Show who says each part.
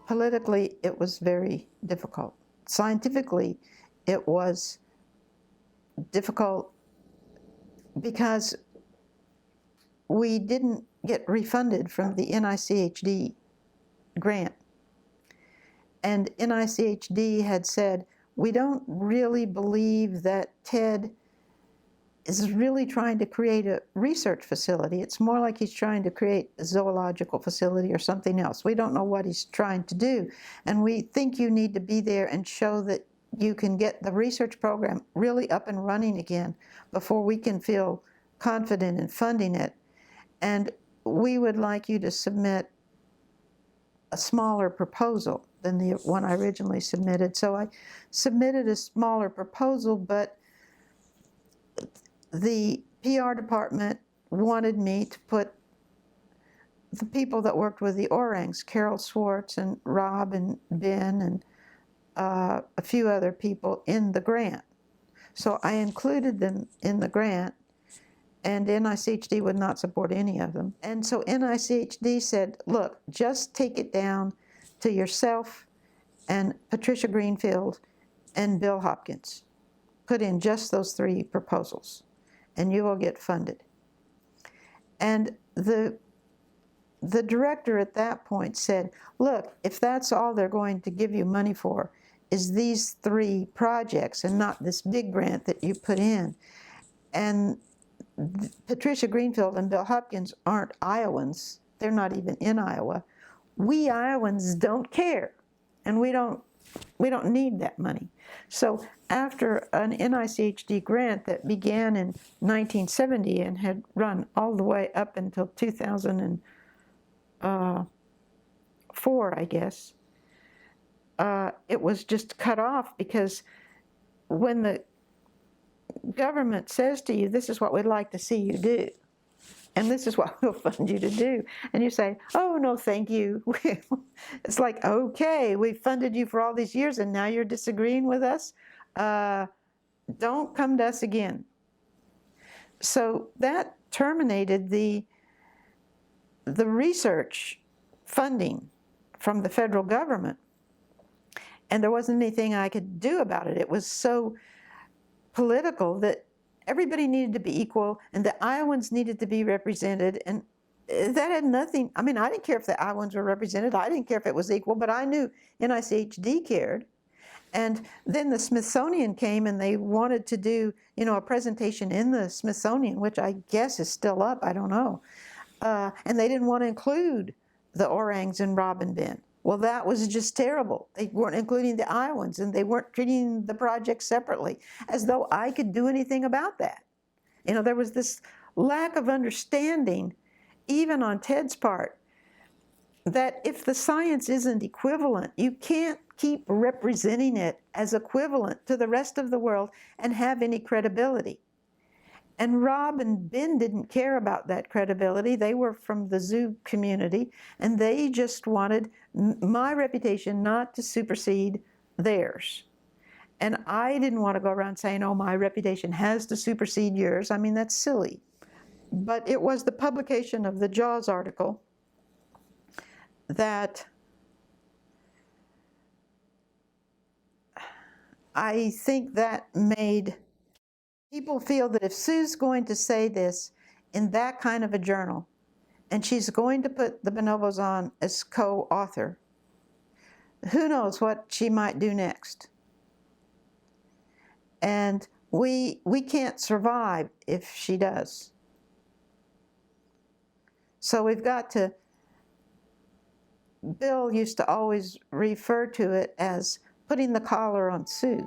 Speaker 1: Politically, it was very difficult. Scientifically, it was difficult because we didn't get refunded from the NICHD grant. And NICHD had said, we don't really believe that Ted is really trying to create a research facility. It's more like he's trying to create a zoological facility or something else. We don't know what he's trying to do. And we think you need to be there and show that you can get the research program really up and running again before we can feel confident in funding it. And we would like you to submit a smaller proposal than the one I originally submitted. So I submitted a smaller proposal, but the PR department wanted me to put the people that worked with the orangs, Carol Swartz and Rob and Ben and a few other people, in the grant. So I included them in the grant, and NICHD would not support any of them. And so NICHD said, look, just take it down to yourself and Patricia Greenfield and Bill Hopkins. Put in just those 3 proposals, and you will get funded. And the director at that point said, look, if that's all they're going to give you money for, is these 3 projects and not this big grant that you put in. And Patricia Greenfield and Bill Hopkins aren't Iowans. They're not even in Iowa. We Iowans don't care, and we don't need that money. So after an NICHD grant that began in 1970 and had run all the way up until 2004, I guess, it was just cut off, because when the government says to you, this is what we'd like to see you do, and this is what we'll fund you to do, and you say, oh, no, thank you. It's like, okay, we've funded you for all these years, and now you're disagreeing with us? Don't come to us again. So that terminated the research funding from the federal government, and there wasn't anything I could do about it. It was so political that everybody needed to be equal, and the Iowans needed to be represented, and that had nothing, I mean, I didn't care if the Iowans were represented, I didn't care if it was equal, but I knew NICHD cared. And then the Smithsonian came, and they wanted to do, a presentation in the Smithsonian, which I guess is still up, I don't know. And they didn't want to include the orangs and Rob and Ben. Well, that was just terrible. They weren't including the Iowans, and they weren't treating the project separately, as though I could do anything about that. There was this lack of understanding, even on Ted's part, that if the science isn't equivalent, you can't keep representing it as equivalent to the rest of the world and have any credibility. And Rob and Ben didn't care about that credibility. They were from the zoo community, and they just wanted my reputation not to supersede theirs. And I didn't want to go around saying, oh, my reputation has to supersede yours. I mean, that's silly. But it was the publication of the JAWS article that I think that made people feel that if Sue's going to say this in that kind of a journal, and she's going to put the Bonobos on as co-author, who knows what she might do next. And we can't survive if she does. So we've got to, Bill used to always refer to it as putting the collar on Sue.